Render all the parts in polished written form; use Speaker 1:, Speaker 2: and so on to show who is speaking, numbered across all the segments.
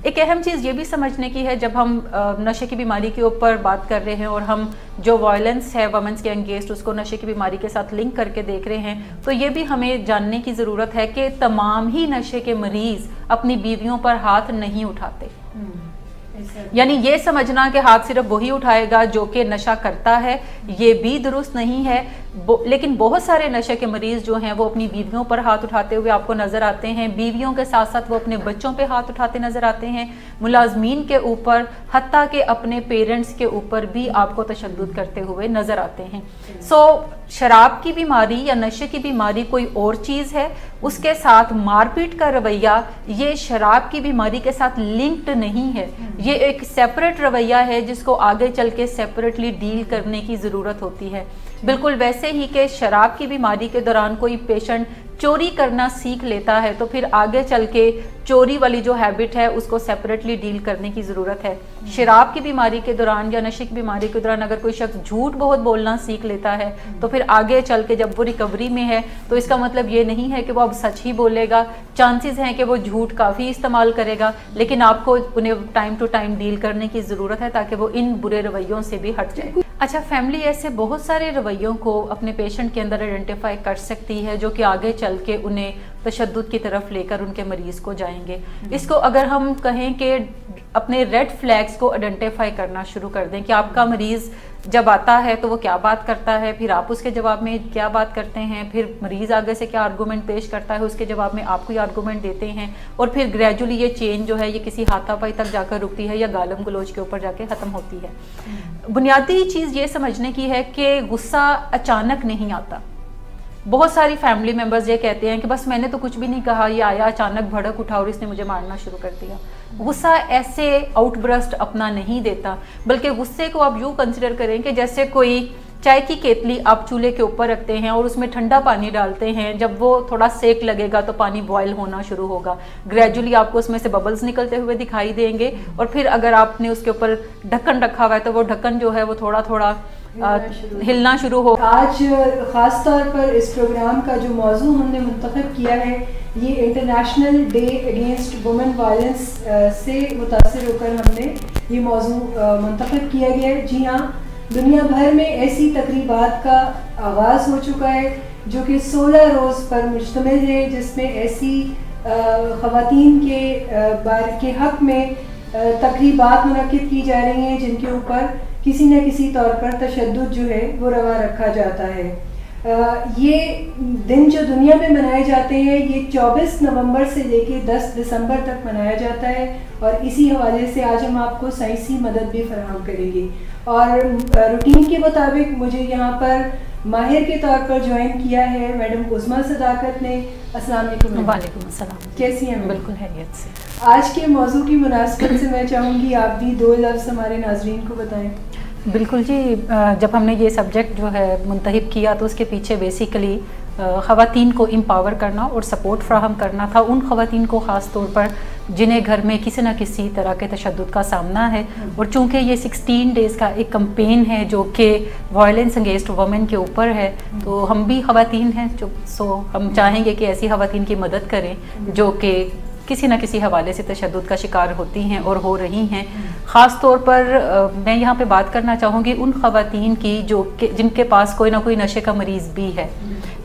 Speaker 1: एक अहम चीज़ ये भी समझने की है, जब हम नशे की बीमारी के ऊपर बात कर रहे हैं और हम जो वायलेंस है वुमेन्स के अगेंस्ट उसको नशे की बीमारी के साथ लिंक करके देख रहे हैं, तो ये भी हमें जानने की ज़रूरत है कि तमाम ही नशे के मरीज़ अपनी बीवियों पर हाथ नहीं उठाते। यानी ये समझना कि हाथ सिर्फ वही उठाएगा जो कि नशा करता है, ये भी दुरुस्त नहीं है। लेकिन बहुत सारे नशे के मरीज जो हैं वो अपनी बीवियों पर हाथ उठाते हुए आपको नज़र आते हैं। बीवियों के साथ साथ वो अपने बच्चों पे हाथ उठाते नज़र आते हैं, मुलाजमीन के ऊपर, हत्ता के अपने पेरेंट्स के ऊपर भी आपको तशद्दुद करते हुए नज़र आते हैं। शराब की बीमारी या नशे की बीमारी कोई और चीज़ है, उसके साथ मारपीट का रवैया ये शराब की बीमारी के साथ लिंक्ड नहीं है। ये एक सेपरेट रवैया है जिसको आगे चल के सेपरेटली डील करने की ज़रूरत होती है। बिल्कुल वैसे ही कि शराब की बीमारी के दौरान कोई पेशेंट चोरी करना सीख लेता है तो फिर आगे चल के चोरी वाली जो हैबिट है उसको सेपरेटली डील करने की ज़रूरत है। शराब की बीमारी के दौरान या नशे की बीमारी के दौरान अगर कोई शख्स झूठ बहुत बोलना सीख लेता है तो फिर आगे चल के जब वो रिकवरी में है तो इसका मतलब ये नहीं है कि वो अब सच ही बोलेगा। चांसेस हैं कि वो झूठ काफ़ी इस्तेमाल करेगा, लेकिन आपको उन्हें टाइम टू टाइम डील करने की ज़रूरत है ताकि वो इन बुरे रवैयों से भी हट जाए। अच्छा, फैमिली ऐसे बहुत सारे रवैयों को अपने पेशेंट के अंदर आइडेंटिफाई कर सकती है जो कि आगे चल के उन्हें तशद्दुद की तरफ लेकर उनके मरीज़ को जाएंगे। इसको अगर हम कहें कि अपने रेड फ्लैग्स को आइडेंटिफाई करना शुरू कर दें कि आपका मरीज़ जब आता है तो वो क्या बात करता है, फिर आप उसके जवाब में क्या बात करते हैं, फिर मरीज़ आगे से क्या आर्गूमेंट पेश करता है उसके जवाब में आप कोई आर्गूमेंट देते हैं, और फिर ग्रेजुअली ये चेन जो है ये किसी हाथापाई तक जाकर रुकती है या गालम गलोच के ऊपर जाके ख़त्म होती है। बुनियादी चीज़ ये समझने की है कि गुस्सा अचानक नहीं आता। बहुत सारी फैमिली मेम्बर्स ये कहते हैं कि बस मैंने तो कुछ भी नहीं कहा, ये आया अचानक भड़क उठा और इसने मुझे मारना शुरू कर दिया। गुस्सा ऐसे आउटब्रस्ट अपना नहीं देता, बल्कि गुस्से को आप यूँ कंसिडर करें कि जैसे कोई चाय की केतली आप चूल्हे के ऊपर रखते हैं और उसमें ठंडा पानी डालते हैं। जब वो थोड़ा सेक लगेगा तो पानी बॉयल होना शुरू होगा, ग्रेजुअली आपको उसमें से बबल्स निकलते हुए दिखाई देंगे, और फिर अगर आपने उसके ऊपर ढक्कन रखा हुआ है तो वो ढक्कन जो है वो थोड़ा थोड़ा हिलना शुरू हो।
Speaker 2: आज ख़ास तौर पर इस प्रोग्राम का जो मौजू हमने मुंतखब किया है ये international day against women violence से मुतासिर होकर हमने ये मौजू मुंतखब किया गया है। जी हाँ, दुनिया भर में ऐसी तकरीबात का आगाज़ हो चुका है जो कि 16 रोज़ पर मुश्तमिल है, जिसमें ऐसी ख़वातीन के हक़ में तकरीबात मुनक्किद की जा रही हैं जिनके ऊपर किसी न किसी तौर पर तशद्दुद जो है वो रवा रखा जाता है। ये दिन जो दुनिया में मनाए जाते हैं ये 24 नवंबर से लेकर 10 दिसंबर तक मनाया जाता है, और इसी हवाले से आज हम आपको साइंसी मदद भी फराहम करेंगे। और रूटीन के मुताबिक मुझे यहाँ पर माहिर के तौर पर ज्वाइन किया है मैडम उस्मा सदाकत ने। अस्सलाम वालेकुम।
Speaker 1: वालेकुम अस्सलाम।
Speaker 2: कैसी हैं?
Speaker 1: बिल्कुल हैरियत से।
Speaker 2: आज के मौजू की मुनासबत से मैं चाहूँगी आप भी 2 लफ्ज़ हमारे नाजरीन को बताएं।
Speaker 1: बिल्कुल जी, जब हमने ये सब्जेक्ट जो है मुंतहिब किया तो उसके पीछे बेसिकली ख़वातीन को एम्पावर करना और सपोर्ट फ्राहम करना था, उन ख़वातीन को ख़ास तौर पर जिन्हें घर में किसी न किसी तरह के तशद्दुद का सामना है। और चूँकि ये 16 डेज़ का एक कैंपेन है जो कि वायलेंस अगेंस्ट वुमेन के ऊपर है, तो हम भी ख़वातीन हैं जो हम चाहेंगे कि ऐसी ख़वातीन की मदद करें जो कि किसी न किसी हवाले से तशद्दुद का शिकार होती हैं और हो रही हैं। ख़ास तौर पर मैं यहाँ पे बात करना चाहूँगी उन ख़वातीन की जो जिनके पास कोई ना कोई नशे का मरीज़ भी है,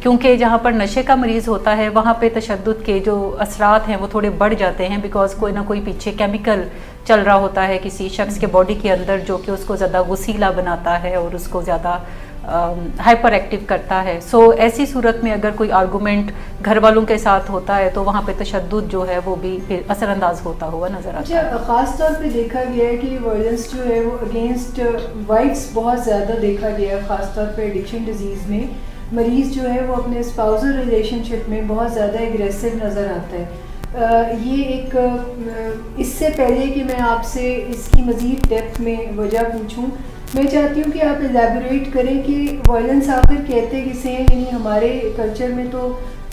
Speaker 1: क्योंकि जहाँ पर नशे का मरीज़ होता है वहाँ पे तशद्दुद के जो असरात हैं वो थोड़े बढ़ जाते हैं, बिकॉज़ कोई ना कोई पीछे केमिकल चल रहा होता है किसी शख्स के बॉडी के अंदर जो कि उसको ज़्यादा गुस्सीला बनाता है और उसको ज़्यादा हाइपर एक्टिव करता है। ऐसी सूरत में अगर कोई आर्गूमेंट घर वालों के साथ होता है तो वहाँ पे तशद्दुद जो है वो भी फिर असरअंदाज होता हुआ नज़र आता है।
Speaker 2: ख़ास तौर पे देखा गया है कि वायलेंस जो है वो अगेंस्ट वाइफ्स बहुत ज़्यादा देखा गया है। ख़ास तौर पे एडिक्शन डिजीज़ में मरीज़ जो है वो अपने स्पाउसल रिलेशनशिप में बहुत ज़्यादा एग्रेसिव नज़र आता है। ये एक इससे पहले कि मैं आपसे इसकी मज़ीद डेप्थ में वजह पूछूँ, मैं चाहती हूँ कि आप एलैबोरेट करें कि वायलेंस आखिर कहते किसे हैं। यानी हमारे कल्चर में तो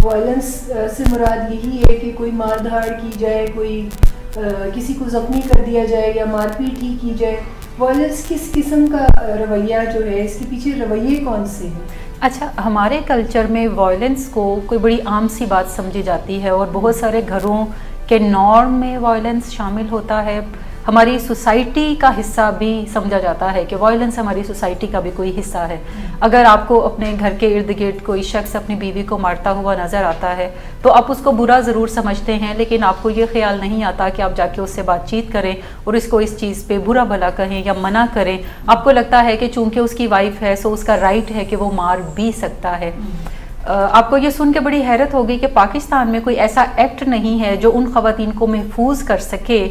Speaker 2: वायलेंस से मुराद यही है कि कोई मार धाड़ की जाए, कोई किसी को ज़ख्मी कर दिया जाए या मारपीट ही की जाए। वायलेंस किस किस्म का रवैया जो है, इसके पीछे रवैये कौन से हैं?
Speaker 1: अच्छा, हमारे कल्चर में वायलेंस को कोई बड़ी आम सी बात समझी जाती है और बहुत सारे घरों के नॉर्म में वायलेंस शामिल होता है, हमारी सोसाइटी का हिस्सा भी समझा जाता है कि वायलेंस हमारी सोसाइटी का भी कोई हिस्सा है। अगर आपको अपने घर के इर्द गिर्द कोई शख्स अपनी बीवी को मारता हुआ नज़र आता है तो आप उसको बुरा ज़रूर समझते हैं, लेकिन आपको ये ख्याल नहीं आता कि आप जाके उससे बातचीत करें और इसको इस चीज़ पे बुरा भला कहें या मना करें। आपको लगता है कि चूंकि उसकी वाइफ है सो उसका राइट है कि वो मार भी सकता है। आपको ये सुन के बड़ी हैरत होगी कि पाकिस्तान में कोई ऐसा एक्ट नहीं है जो उन ख़वातीन को महफूज कर सके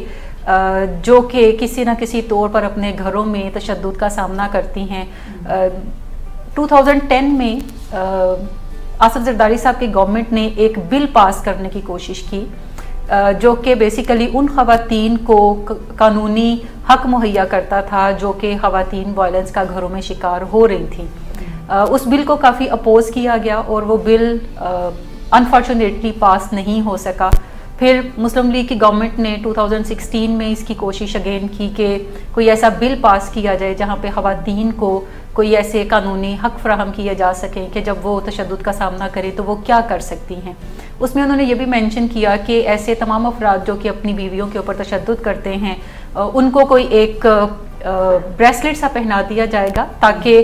Speaker 1: जो कि किसी न किसी तौर पर अपने घरों में तशद्दुद का सामना करती हैं। 2010 में आसिफ जरदारी साहब की गवर्नमेंट ने एक बिल पास करने की कोशिश की जो कि बेसिकली उन ख़वातीन को कानूनी हक मुहैया करता था जो कि ख़वातीन वायलेंस का घरों में शिकार हो रही थी। उस बिल को काफ़ी अपोज किया गया और वो बिल अनफॉर्चुनेटली पास नहीं हो सका। फिर मुस्लिम लीग की गवर्नमेंट ने 2016 में इसकी कोशिश अगेन की कि कोई ऐसा बिल पास किया जाए जहाँ पे ख़वातीन को कोई ऐसे कानूनी हक फराहम किए जा सकें कि जब वो तशद्दुद का सामना करें तो वो क्या कर सकती हैं। उसमें उन्होंने ये भी मेंशन किया कि ऐसे तमाम अफराद जो कि अपनी बीवियों के ऊपर तशद्दुद करते हैं उनको कोई एक ब्रेसलेट सा पहना दिया जाएगा ताकि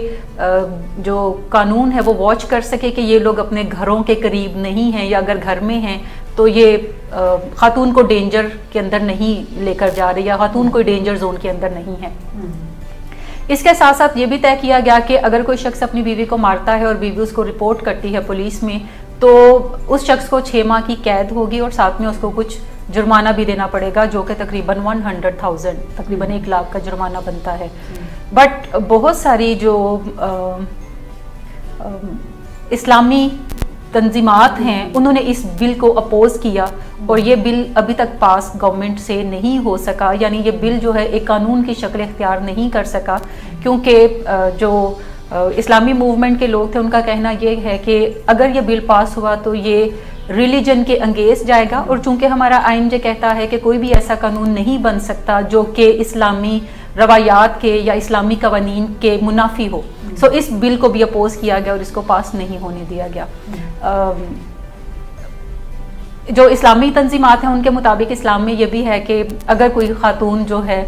Speaker 1: जो कानून है वो वॉच कर सके कि ये लोग अपने घरों के करीब नहीं हैं, या अगर घर में हैं तो ये खातून को डेंजर के अंदर नहीं लेकर जा रही या खातून कोई डेंजर जोन के अंदर नहीं है। इसके साथ साथ ये भी तय किया गया कि अगर कोई शख्स अपनी बीवी को मारता है और बीवी उसको रिपोर्ट करती है पुलिस में तो उस शख्स को 6 माह की कैद होगी और साथ में उसको कुछ जुर्माना भी देना पड़ेगा जो कि तकरीबन 100,000 तकरीबन 1 लाख का जुर्माना बनता है। बट बहुत सारी जो इस्लामी तंजीमात हैं उन्होंने इस बिल को अपोज किया और ये बिल अभी तक पास गवर्नमेंट से नहीं हो सका, यानी ये बिल जो है एक कानून की शक्ल इख्तियार नहीं कर सका क्योंकि जो इस्लामी मूवमेंट के लोग थे उनका कहना ये है कि अगर ये बिल पास हुआ तो ये रिलीजन के अंगेंस्ट जाएगा और चूंकि हमारा आइन ये कहता है कि कोई भी ऐसा कानून नहीं बन सकता जो कि इस्लामी रवायात के या इस्लामी कवानीन के मुनाफी हो। सो इस बिल को भी अपोज किया गया और इसको पास नहीं होने दिया गया। जो इस्लामी तंजीमात हैं उनके मुताबिक इस्लाम में ये भी है कि अगर कोई खातून जो है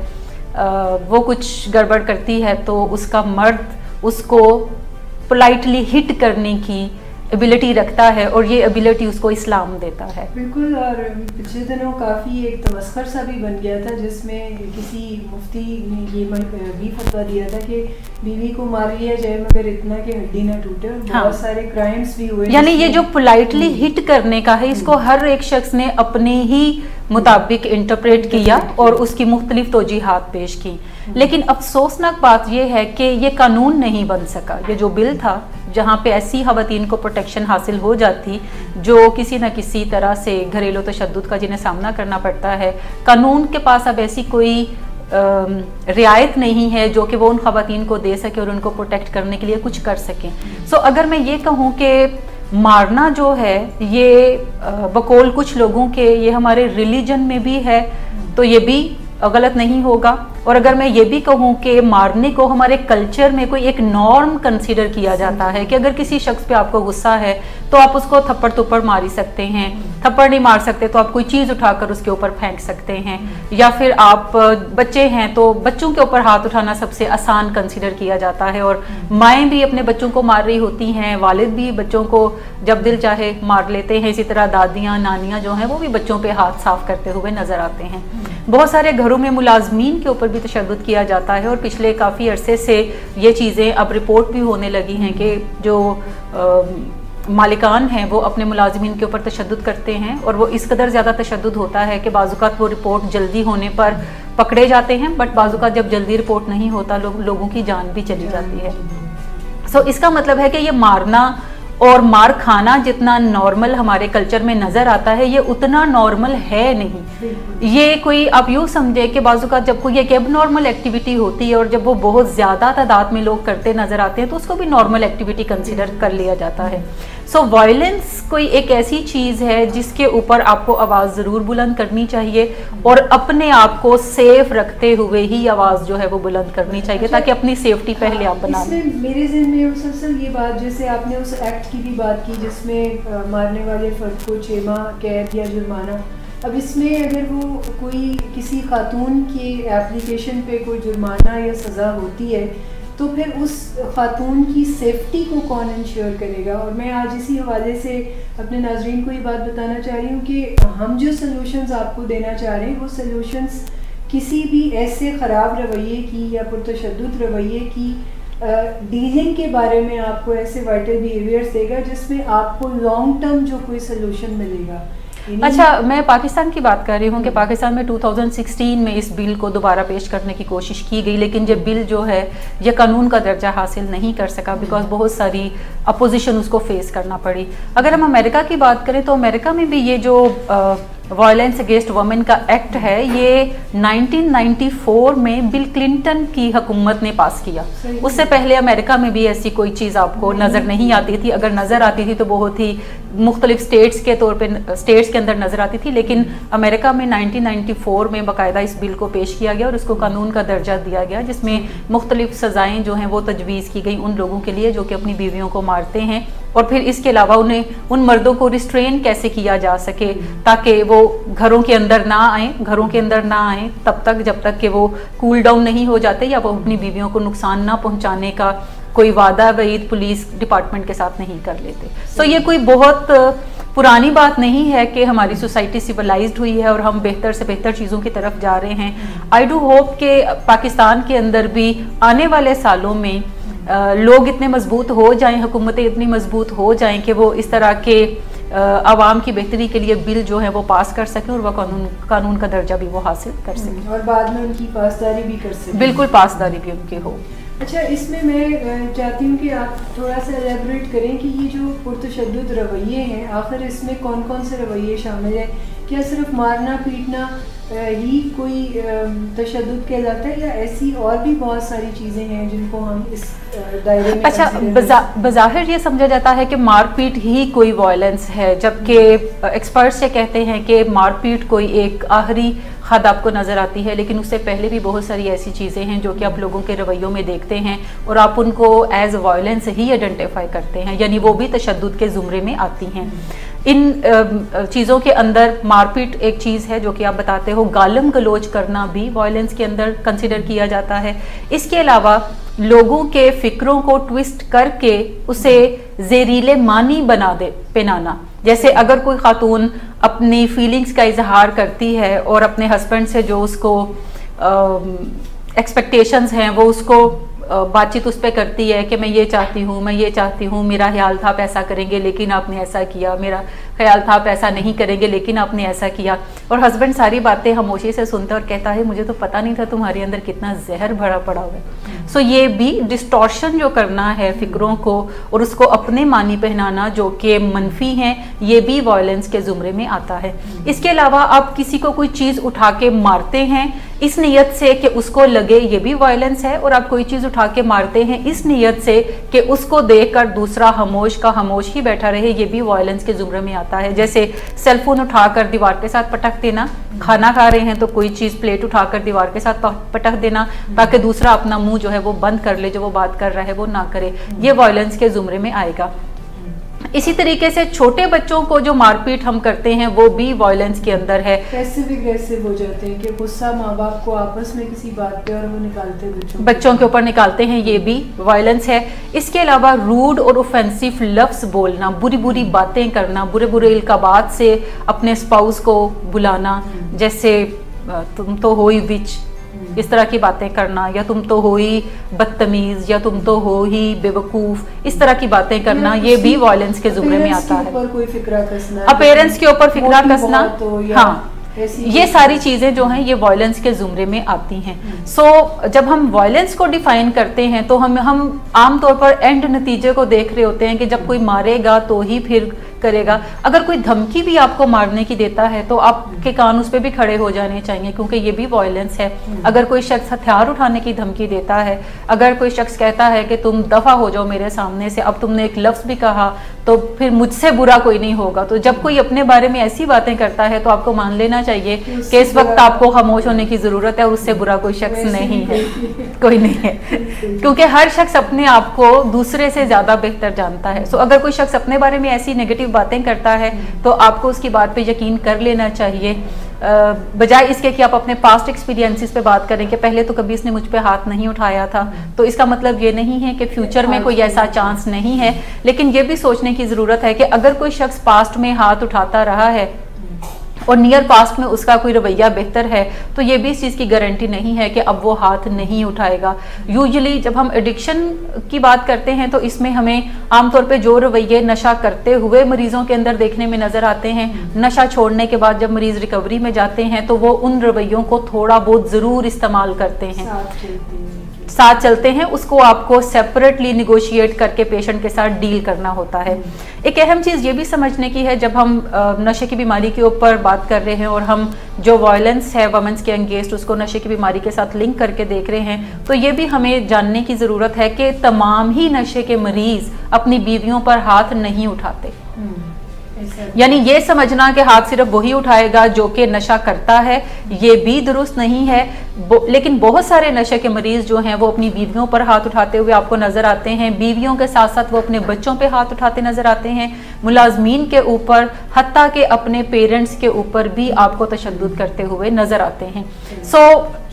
Speaker 1: वो कुछ गड़बड़ करती है तो उसका मर्द उसको पोलाइटली हिट करने की एबिलिटी रखता है और ये एबिलिटी उसको इस्लाम देता है।
Speaker 2: बिल्कुल। और पिछले दिनों काफ़ी एक तमस्खर सा भी बन गया था जिसमें किसी मुफ्ती ने ये भी फतवा दिया था कि बीवी को मार लिया जाए मगर इतना कि हड्डी ना टूटे। हाँ। बहुत सारे क्राइम्स भी हुए, यानी
Speaker 1: ये जो पोलाइटली हिट करने का है इसको हर एक शख्स ने अपने ही मुताबिक इंटरप्रेट किया और उसकी मुख्तलिफ तौजीहात पेश की। लेकिन अफसोसनाक बात यह है कि ये कानून नहीं बन सका। ये जो बिल था जहाँ पे ऐसी ख़वातीन को प्रोटेक्शन हासिल हो जाती जो किसी न किसी तरह से घरेलू तशद्दुद का जिन्हें सामना करना पड़ता है, कानून के पास अब ऐसी कोई रियायत नहीं है जो कि वो उन ख़वातीन को दे सके और उनको प्रोटेक्ट करने के लिए कुछ कर सकें। सो अगर मैं ये कहूँ कि मारना जो है ये बकौल कुछ लोगों के ये हमारे रिलीजन में भी है तो ये भी गलत नहीं होगा। और अगर मैं ये भी कहूँ कि मारने को हमारे कल्चर में कोई एक नॉर्म कंसीडर किया जाता है कि अगर किसी शख्स पे आपको गुस्सा है तो आप उसको थप्पड़ थप्पड़ मार ही सकते हैं, थप्पड़ नहीं मार सकते तो आप कोई चीज़ उठाकर उसके ऊपर फेंक सकते हैं, या फिर आप बच्चे हैं तो बच्चों के ऊपर हाथ उठाना सबसे आसान कंसीडर किया जाता है। और माएँ भी अपने बच्चों को मार रही होती हैं, वालिद भी बच्चों को जब दिल चाहे मार लेते हैं, इसी तरह दादियाँ नानियाँ जो हैं वो भी बच्चों पे हाथ साफ करते हुए नजर आते हैं। बहुत सारे घरों में मुलाजमीन के ऊपर भी तशद्दुद किया जाता है और पिछले काफ़ी अरसे से ये चीज़ें अब रिपोर्ट भी होने लगी हैं कि जो मालिकान हैं वो अपने मुलाजमीन के ऊपर तशद्दुद करते हैं और वो इस कदर ज़्यादा तशद्दुद होता है कि बाज़ुकात वो रिपोर्ट जल्दी होने पर पकड़े जाते हैं, बट बाज़ुकात जब जल्दी रिपोर्ट नहीं होता लोगों की जान भी चली जाती है। सो इसका मतलब है कि ये मारना और मार खाना जितना नॉर्मल हमारे कल्चर में नज़र आता है ये उतना नॉर्मल है नहीं। ये कोई आप यूँ समझे कि बाज़ुकात जब कोई एक एबनॉर्मल एक्टिविटी होती है और जब वो बहुत ज़्यादा तादाद में लोग करते नज़र आते हैं तो उसको भी नॉर्मल एक्टिविटी कंसिडर कर लिया जाता है। सो वायलेंस कोई एक ऐसी चीज़ है जिसके ऊपर आपको आवाज़ ज़रूर बुलंद करनी चाहिए और अपने आप को सेफ रखते हुए ही आवाज़ जो है वो बुलंद करनी चाहिए ताकि अपनी सेफ्टी पहले आप बना लें।
Speaker 2: मेरे ज़हन में मुसलसल ये बात, जैसे आपने उस एक्ट की भी बात की जिसमें मारने वाले फर्द को 6 माह कैद या जुर्माना, अब इसमें अगर वो कोई किसी खातून की एप्लीकेशन पे कोई जुर्माना या सज़ा होती है तो फिर उस खातून की सेफ्टी को कौन इंश्योर करेगा? और मैं आज इसी हवाले से अपने नाजरीन को ये बात बताना चाह रही हूँ कि हम जो सॉल्यूशंस आपको देना चाह रहे हैं वो सॉल्यूशंस किसी भी ऐसे ख़राब रवैये की या पुरतशद्दुद रवैये की डीलिंग के बारे में आपको ऐसे वाइटल बिहेवियर्स देगा जिसमें आपको लॉन्ग टर्म जो कोई सोल्यूशन मिलेगा।
Speaker 1: अच्छा, मैं पाकिस्तान की बात कर रही हूँ कि पाकिस्तान में 2016 में इस बिल को दोबारा पेश करने की कोशिश की गई, लेकिन ये बिल जो है ये कानून का दर्जा हासिल नहीं कर सका बिकॉज बहुत सारी अपोजिशन उसको फेस करना पड़ी। अगर हम अमेरिका की बात करें तो अमेरिका में भी ये जो वायलेंस अगेंस्ट वुमेन का एक्ट है ये 1994 में बिल क्लिंटन की हुकूमत ने पास किया। उससे पहले अमेरिका में भी ऐसी कोई चीज़ आपको नज़र नहीं आती थी, अगर नज़र आती थी तो बहुत ही मुख्तलिफ स्टेट्स के तौर पे स्टेट्स के अंदर नज़र आती थी, लेकिन अमेरिका में 1994 में बाकायदा इस बिल को पेश किया गया और इसको कानून का दर्जा दिया गया जिसमें मुख्तलिफ सज़ाएँ जो हैं वो तजवीज़ की गई उन लोगों के लिए जो कि अपनी बीवियों को मारते हैं, और फिर इसके अलावा उन्हें उन मर्दों को रिस्ट्रेन कैसे किया जा सके ताकि वो घरों के अंदर ना आए तब तक जब तक कि वो कूल डाउन नहीं हो जाते या वो अपनी बीवियों को नुकसान ना पहुंचाने का कोई वादा वईद पुलिस डिपार्टमेंट के साथ नहीं कर लेते। तो ये कोई बहुत पुरानी बात नहीं है कि हमारी सोसाइटी सिविलाइज्ड हुई है और हम बेहतर से बेहतर चीज़ों की तरफ जा रहे हैं। आई डू होप कि पाकिस्तान के अंदर भी आने वाले सालों में लोग इतने मजबूत हो जाएं, हुकूमतें इतनी मजबूत हो जाएं कि वो इस तरह के आवाम की बेहतरी के लिए बिल जो है वो पास कर सकें और वह कानून का दर्जा भी वो हासिल कर सकें
Speaker 2: और बाद में उनकी पासदारी भी कर सकें।
Speaker 1: बिल्कुल, पासदारी भी उनकी हो।
Speaker 2: अच्छा, इसमें मैं चाहती हूँ कि आप थोड़ा सा एलेबरेट करें कि ये जो पुरतशद्दुद रवैये हैं आखिर इसमें कौन कौन से रवैये शामिल हैं? क्या सिर्फ मारना पीटना ही कोई तशद्दुद कहलाता है या ऐसी और भी बहुत सारी चीज़ें हैं जिनको हम इस दायरे में? अच्छा,
Speaker 1: बज़ाहिर ये समझा जाता है कि मारपीट ही कोई वायलेंस है, जबकि एक्सपर्ट्स ये कहते हैं कि मारपीट कोई एक आखिरी हद आपको नज़र आती है, लेकिन उससे पहले भी बहुत सारी ऐसी चीज़ें हैं जो कि आप लोगों के रवैयों में देखते हैं और आप उनको एज वायलेंस ही आइडेंटिफाई करते हैं, यानी वो भी तशद्दुद के ज़ुमरे में आती हैं। इन चीज़ों के अंदर मारपीट एक चीज़ है जो कि आप बताते हो, गालम गलोच करना भी वायलेंस के अंदर कंसिडर किया जाता है। इसके अलावा लोगों के फ़िक्रों को ट्विस्ट करके उसे ज़ेरीले मानी पहनाना, जैसे अगर कोई खातून अपनी फीलिंग्स का इजहार करती है और अपने हस्बैंड से जो उसको एक्सपेक्टेशंस हैं वो उसको बातचीत उस पर करती है कि मैं ये चाहती हूँ, मेरा ख्याल था आप ऐसा करेंगे लेकिन आपने ऐसा किया, मेरा ख्याल था आप ऐसा नहीं करेंगे लेकिन आपने ऐसा किया, और हस्बैंड सारी बातें खामोशी से सुनता और कहता है मुझे तो पता नहीं था तुम्हारे अंदर कितना जहर भरा पड़ा हुआ है। सो ये भी डिस्टॉर्शन जो करना है फिक्रों को और उसको अपने मानी पहनाना जो कि मनफी हैं, ये भी वायलेंस के ज़ुमरे में आता है। इसके अलावा आप किसी को कोई चीज़ उठा के मारते हैं इस नियत से कि उसको लगे, ये भी वायलेंस है, और आप कोई चीज़ उठा के मारते हैं इस नियत से कि उसको देखकर दूसरा खामोश का खामोश ही बैठा रहे, ये भी वायलेंस के ज़ुमरे में आता है। जैसे सेलफोन उठाकर दीवार के साथ पटक देना, खाना खा रहे हैं तो कोई चीज़ प्लेट उठाकर दीवार के साथ पटक देना ताकि दूसरा अपना मुंह जो है वो बंद कर ले, जो वो बात कर रहा है वो ना करे, ये वायलेंस के ज़ुमरे में आएगा। इसी तरीके से छोटे बच्चों को जो मारपीट हम करते हैं वो भी वायलेंस के अंदर है।
Speaker 2: पैसिव एग्रेसिव हो जाते हैं कि गुस्सा माँ बाप को आपस में किसी बात पे और वो निकालते
Speaker 1: बच्चों के ऊपर निकालते हैं, ये भी वायलेंस है। इसके अलावा रूड और ऑफेंसिव लफ्ज बोलना, बुरी बुरी बातें करना, बुरे बुरे इल्काबात से अपने स्पाउस को बुलाना, जैसे तुम तो हो ही विच, इस तरह की बातें करना, या तुम तो हो ही बदतमीज, या तुम तो हो ही बेवकूफ, इस तरह की बातें करना, ये भी वायलेंस के जुमरे में आता है। अपीयरेंस के ऊपर फिक्रा कसना, हाँ, ये सारी चीज़ें जो हैं ये वायलेंस के जुमरे में आती हैं। सो जब हम वायलेंस को डिफाइन करते हैं तो हम आम तौर पर एंड नतीजे को देख रहे होते हैं कि जब कोई मारेगा तो ही फिर करेगा। अगर कोई धमकी भी आपको मारने की देता है तो आपके कान उस पर भी खड़े हो जाने चाहिए, क्योंकि ये भी वायलेंस है। अगर कोई शख्स हथियार उठाने की धमकी देता है, अगर कोई शख्स कहता है कि तुम दफ़ा हो जाओ मेरे सामने से, अब तुमने एक लफ्ज़ भी कहा तो फिर मुझसे बुरा कोई नहीं होगा। तो जब कोई अपने बारे में ऐसी बातें करता है तो आपको मान लेना चाहिए कि इस वक्त आपको खामोश होने की जरूरत है, और उससे बुरा कोई शख्स नहीं है, कोई नहीं है, क्योंकि हर शख्स अपने आप को दूसरे से ज्यादा बेहतर जानता है। सो अगर कोई शख्स अपने बारे में ऐसी नेगेटिव बातें करता है तो आपको उसकी बात पे यकीन कर लेना चाहिए, बजाय इसके कि आप अपने पास्ट एक्सपीरियंसेस पे बात करें कि पहले तो कभी इसने मुझ पे हाथ नहीं उठाया था। तो इसका मतलब ये नहीं है कि फ्यूचर में कोई ऐसा चांस नहीं है, लेकिन ये भी सोचने की ज़रूरत है कि अगर कोई शख्स पास्ट में हाथ उठाता रहा है और नियर पास्ट में उसका कोई रवैया बेहतर है, तो ये भी इस चीज़ की गारंटी नहीं है कि अब वो हाथ नहीं उठाएगा। यूजुअली जब हम एडिक्शन की बात करते हैं तो इसमें हमें आमतौर पे जो रवैये नशा करते हुए मरीजों के अंदर देखने में नज़र आते हैं, नशा छोड़ने के बाद जब मरीज़ रिकवरी में जाते हैं तो वो उन रवैयों को थोड़ा बहुत ज़रूर इस्तेमाल करते हैं, साथ चलते हैं। उसको आपको सेपरेटली निगोशिएट करके पेशेंट के साथ डील करना होता है। एक अहम चीज़ ये भी समझने की है, जब हम नशे की बीमारी के ऊपर बात कर रहे हैं और हम जो वायलेंस है वुमेन्स के अगेंस्ट उसको नशे की बीमारी के साथ लिंक करके देख रहे हैं, तो ये भी हमें जानने की ज़रूरत है कि तमाम ही नशे के मरीज़ अपनी बीवियों पर हाथ नहीं उठाते। यानी ये समझना कि हाथ सिर्फ वही उठाएगा जो कि नशा करता है, ये भी दुरुस्त नहीं है। लेकिन बहुत सारे नशे के मरीज जो हैं वो अपनी बीवियों पर हाथ उठाते हुए आपको नजर आते हैं, बीवियों के साथ साथ वो अपने बच्चों पे हाथ उठाते नजर आते हैं, मुलाजमीन के ऊपर, हत्ता के अपने पेरेंट्स के ऊपर भी आपको तशद्दुद करते हुए नजर आते हैं। सो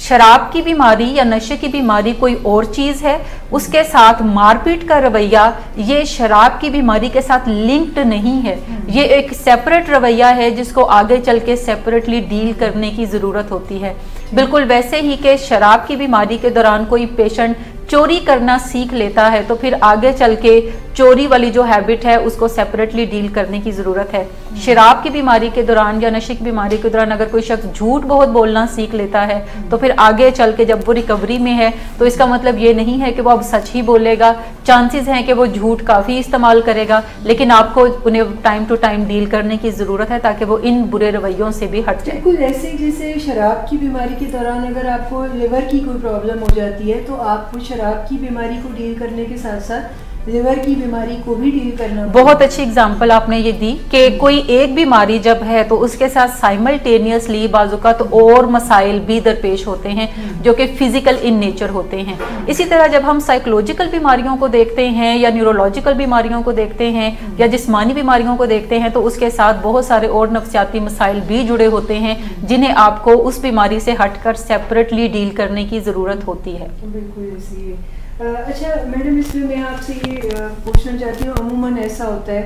Speaker 1: शराब की बीमारी या नशे की बीमारी कोई और चीज़ है, उसके साथ मारपीट का रवैया ये शराब की बीमारी के साथ लिंक्ड नहीं है, ये एक सेपरेट रवैया है जिसको आगे चल के सेपरेटली डील करने की ज़रूरत होती है। बिल्कुल वैसे ही कि शराब की बीमारी के दौरान कोई पेशेंट चोरी करना सीख लेता है तो फिर आगे चल के चोरी वाली जो हैबिट है उसको सेपरेटली डील करने की ज़रूरत है। शराब की बीमारी के दौरान या नशे की बीमारी के दौरान अगर कोई शख्स झूठ बहुत बोलना सीख लेता है तो फिर आगे चल के जब वो रिकवरी में है तो इसका मतलब ये नहीं है कि वो अब सच ही बोलेगा, चांसेस हैं कि वो झूठ काफ़ी इस्तेमाल करेगा, लेकिन आपको उन्हें टाइम टू टाइम डील करने की ज़रूरत है ताकि वो इन बुरे रवैयों से भी हट जाए।
Speaker 2: बिल्कुल ऐसे जैसे शराब की बीमारी के दौरान अगर आपको लिवर की कोई प्रॉब्लम हो जाती है तो आपको शराब की बीमारी को डील करने के साथ साथ लिवर की बीमारी को भी डील करना।
Speaker 1: बहुत अच्छी एग्जांपल आपने ये दी कि कोई एक बीमारी जब है तो उसके साथ साइमल्टेनियसली बाजुकात और मसाइल भी दरपेश होते हैं जो कि फिजिकल इन नेचर होते हैं। इसी तरह जब हम साइकोलॉजिकल बीमारियों को देखते हैं या न्यूरोलॉजिकल बीमारियों को देखते हैं या जिस्मानी बीमारियों को देखते हैं तो उसके साथ बहुत सारे और नफ्सियाती मसाइल भी जुड़े होते हैं जिन्हें आपको उस बीमारी से हटकर सेपरेटली डील करने की ज़रूरत होती है।
Speaker 2: बिल्कुल ऐसी है। अच्छा मैडम, इसमें मैं आपसे ये पूछना चाहती हूँ, अमूमन ऐसा होता है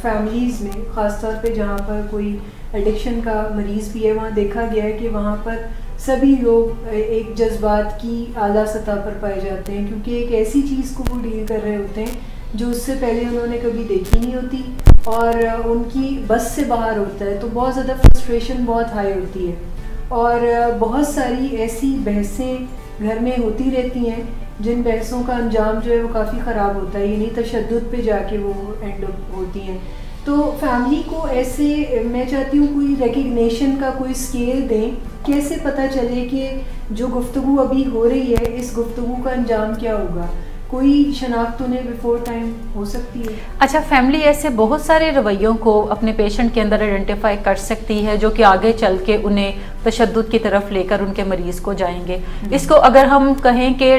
Speaker 2: फैमिलीज़ में, ख़ासतौर पे जहाँ पर कोई एडिक्शन का मरीज़ भी है, वहाँ देखा गया है कि वहाँ पर सभी लोग एक जज्बात की आला सतह पर पाए जाते हैं क्योंकि एक ऐसी चीज़ को वो डील कर रहे होते हैं जो उससे पहले उन्होंने कभी देखी नहीं होती और उनकी बस से बाहर होता है, तो बहुत ज़्यादा फ्रस्ट्रेशन बहुत हाई होती है और बहुत सारी ऐसी बहसें घर में होती रहती हैं जिन बहसों का अंजाम जो है वो काफ़ी ख़राब होता है, यानी तशद्दुद पे जाके वो एंड अप होती हैं। तो फैमिली को ऐसे मैं चाहती हूँ कोई रिकग्निशन का कोई स्केल दें, कैसे पता चले कि जो गुफ्तगू अभी हो रही है इस गुफ्तगू का अंजाम क्या होगा, कोई शनाख्त उन्हें बिफोर टाइम हो सकती है?
Speaker 1: अच्छा, फैमिली ऐसे बहुत सारे रवैयों को अपने पेशेंट के अंदर आइडेंटिफाई कर सकती है जो कि आगे चल के उन्हें तशद्दुद की तरफ लेकर उनके मरीज़ को जाएंगे। इसको अगर हम कहें कि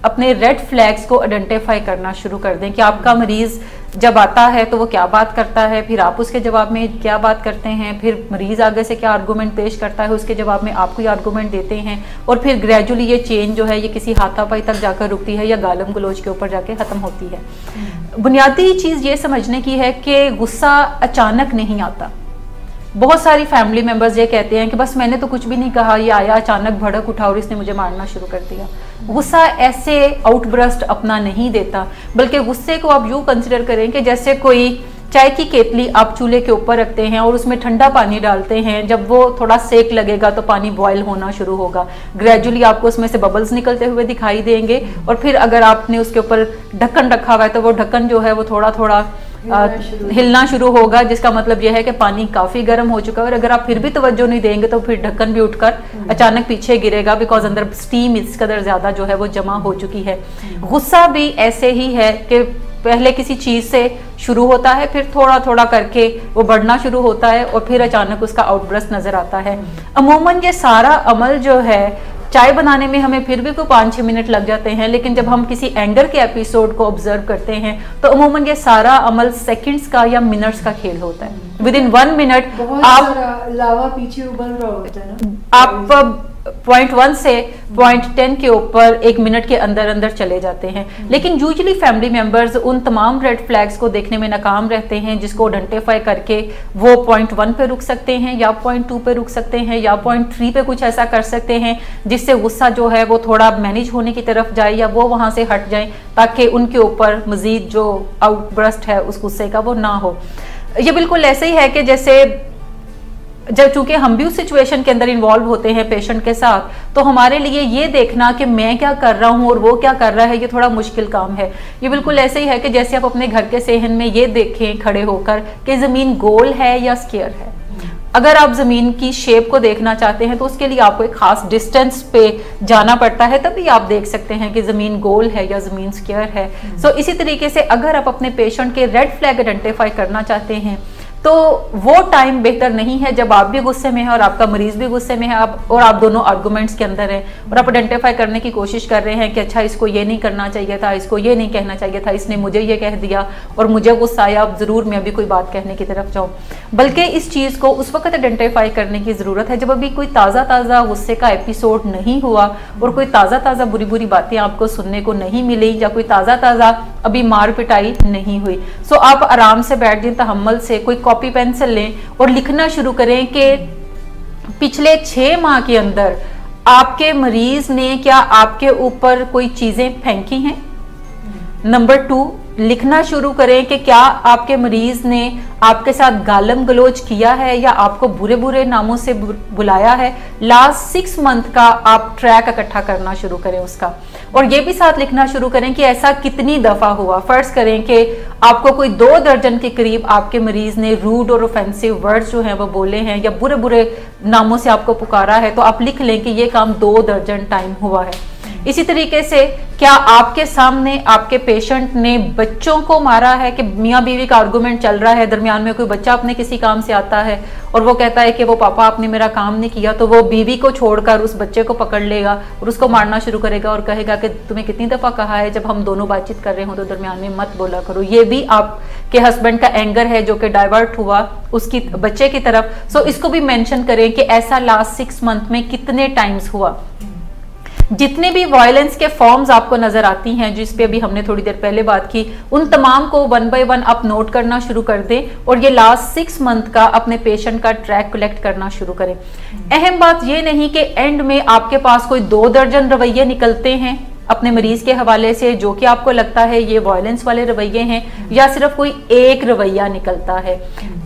Speaker 1: अपने रेड फ्लैग्स को आइडेंटिफाई करना शुरू कर दें कि आपका मरीज़ जब आता है तो वो क्या बात करता है, फिर आप उसके जवाब में क्या बात करते हैं, फिर मरीज़ आगे से क्या आर्गूमेंट पेश करता है, उसके जवाब में आप कोई आर्गूमेंट देते हैं और फिर ग्रेजुअली ये चेंज जो है ये किसी हाथापाई तक जाकर रुकती है या गालम गलोच के ऊपर जाके ख़त्म होती है। बुनियादी चीज़ ये समझने की है कि गुस्सा अचानक नहीं आता। बहुत सारी फैमिली मेम्बर्स ये कहते हैं कि बस मैंने तो कुछ भी नहीं कहा, ये आया अचानक भड़क उठा और इसने मुझे मारना शुरू कर दिया। गुस्सा ऐसे आउटब्रस्ट अपना नहीं देता, बल्कि गुस्से को आप यूँ कंसिडर करें कि जैसे कोई चाय की केतली आप चूल्हे के ऊपर रखते हैं और उसमें ठंडा पानी डालते हैं, जब वो थोड़ा सेक लगेगा तो पानी बॉयल होना शुरू होगा, ग्रेजुअली आपको उसमें से बबल्स निकलते हुए दिखाई देंगे और फिर अगर आपने उसके ऊपर ढक्कन रखा हुआ है तो वो ढक्कन जो है वो थोड़ा थोड़ा हिलना शुरू होगा, जिसका मतलब यह है कि पानी काफ़ी गर्म हो चुका है और अगर आप फिर भी तवज्जो नहीं देंगे तो फिर ढक्कन भी उठकर अचानक पीछे गिरेगा, बिकॉज अंदर स्टीम इस कदर ज़्यादा जो है वो जमा हो चुकी है। गुस्सा भी ऐसे ही है कि पहले किसी चीज से शुरू होता है, फिर थोड़ा थोड़ा करके वो बढ़ना शुरू होता है और फिर अचानक उसका आउटब्रस्ट नजर आता है। अमूमन ये सारा अमल जो है, चाय बनाने में हमें फिर भी कोई 5-6 मिनट लग जाते हैं, लेकिन जब हम किसी एंगर के एपिसोड को ऑब्जर्व करते हैं तो अमूमन ये सारा अमल सेकंड्स का या मिनट्स का खेल होता है। विद इन 1 मिनट
Speaker 2: आप लावा पीछे उबल रहा होता है ना,
Speaker 1: आप पॉइंट 1 से पॉइंट 10 के ऊपर 1 मिनट के अंदर अंदर चले जाते हैं। लेकिन यूजुअली फैमिली मेंबर्स उन तमाम रेड फ्लैग्स को देखने में नाकाम रहते हैं, जिसको आइडेंटिफाई करके वो पॉइंट 1 पे रुक सकते हैं या पॉइंट 2 पे रुक सकते हैं या पॉइंट 3 पे कुछ ऐसा कर सकते हैं जिससे गुस्सा जो है वो थोड़ा मैनेज होने की तरफ जाए या वो वहां से हट जाए, ताकि उनके ऊपर मजीद जो आउटब्रस्ट है उस गुस्से का वो ना हो। ये बिल्कुल ऐसे ही है कि जैसे जब चूंकि हम भी उस सिचुएशन के अंदर इन्वॉल्व होते हैं पेशेंट के साथ, तो हमारे लिए ये देखना कि मैं क्या कर रहा हूं और वो क्या कर रहा है, ये थोड़ा मुश्किल काम है। ये बिल्कुल ऐसे ही है कि जैसे आप अपने घर के सेहन में ये देखें खड़े होकर कि जमीन गोल है या स्क्वायर है। अगर आप जमीन की शेप को देखना चाहते हैं तो उसके लिए आपको एक खास डिस्टेंस पे जाना पड़ता है, तभी आप देख सकते हैं कि जमीन गोल है या जमीन स्क्वायर है। सो इसी तरीके से अगर आप अपने पेशेंट के रेड फ्लैग आइडेंटिफाई करना चाहते हैं तो वो टाइम बेहतर नहीं है जब आप भी गुस्से में हैं और आपका मरीज भी गुस्से में है, आप दोनों आर्गुमेंट्स के अंदर हैं और आप आइडेंटिफाई करने की कोशिश कर रहे हैं कि अच्छा इसको ये नहीं करना चाहिए था, इसको ये नहीं कहना चाहिए था, इसने मुझे ये कह दिया और मुझे गुस्सा आया, अब जरूर मैं अभी कोई बात कहने की तरफ जाऊं। बल्कि इस चीज को उस वक्त आइडेंटिफाई करने की जरूरत है जब अभी कोई ताज़ा गुस्से का एपिसोड नहीं हुआ और कोई ताज़ा बुरी बुरी बातें आपको सुनने को नहीं मिली या कोई ताज़ा अभी मार पिटाई नहीं हुई। सो आप आराम से बैठ जाएं, तहम्मुल से कोई कॉपी पेंसिल लें और लिखना शुरू करें कि पिछले 6 माह के अंदर आपके मरीज ने क्या आपके ऊपर कोई चीजें फेंकी हैं। नंबर 2, लिखना शुरू करें कि क्या आपके मरीज ने आपके साथ गालम गलोच किया है या आपको बुरे बुरे नामों से बुलाया है। लास्ट 6 मंथ का आप ट्रैक इकट्ठा करना शुरू करें उसका, और ये भी साथ लिखना शुरू करें कि ऐसा कितनी दफा हुआ। फर्ज करें कि आपको कोई 2 दर्जन के करीब आपके मरीज ने रूड और ऑफेंसिव वर्ड्स जो हैं वो बोले हैं या बुरे बुरे नामों से आपको पुकारा है, तो आप लिख लें कि ये काम 2 दर्जन टाइम हुआ है। इसी तरीके से क्या आपके सामने आपके पेशेंट ने बच्चों को मारा है, कि मियाँ बीवी का आर्गुमेंट चल रहा है, दरमियान में कोई बच्चा अपने किसी काम से आता है और वो कहता है कि वो पापा आपने मेरा काम नहीं किया, तो वो बीवी को छोड़कर उस बच्चे को पकड़ लेगा और उसको मारना शुरू करेगा और कहेगा कि तुम्हें कितनी दफा कहा है जब हम दोनों बातचीत कर रहे हो तो दरमियान में मत बोला करो। ये भी आपके हस्बैंड का एंगर है जो कि डाइवर्ट हुआ उसकी बच्चे की तरफ। सो इसको भी मेंशन करें कि ऐसा लास्ट 6 मंथ में कितने टाइम्स हुआ। जितने भी वायलेंस के फॉर्म्स आपको नजर आती हैं, जिस पे अभी हमने थोड़ी देर पहले बात की, उन तमाम को 1 बाय 1 आप नोट करना शुरू कर दें और ये लास्ट 6 मंथ का अपने पेशेंट का ट्रैक कलेक्ट करना शुरू करें। अहम बात ये नहीं कि एंड में आपके पास कोई 2 दर्जन रवैये निकलते हैं अपने मरीज के हवाले से जो कि आपको लगता है ये वायलेंस वाले रवैये हैं, या सिर्फ कोई एक रवैया निकलता है।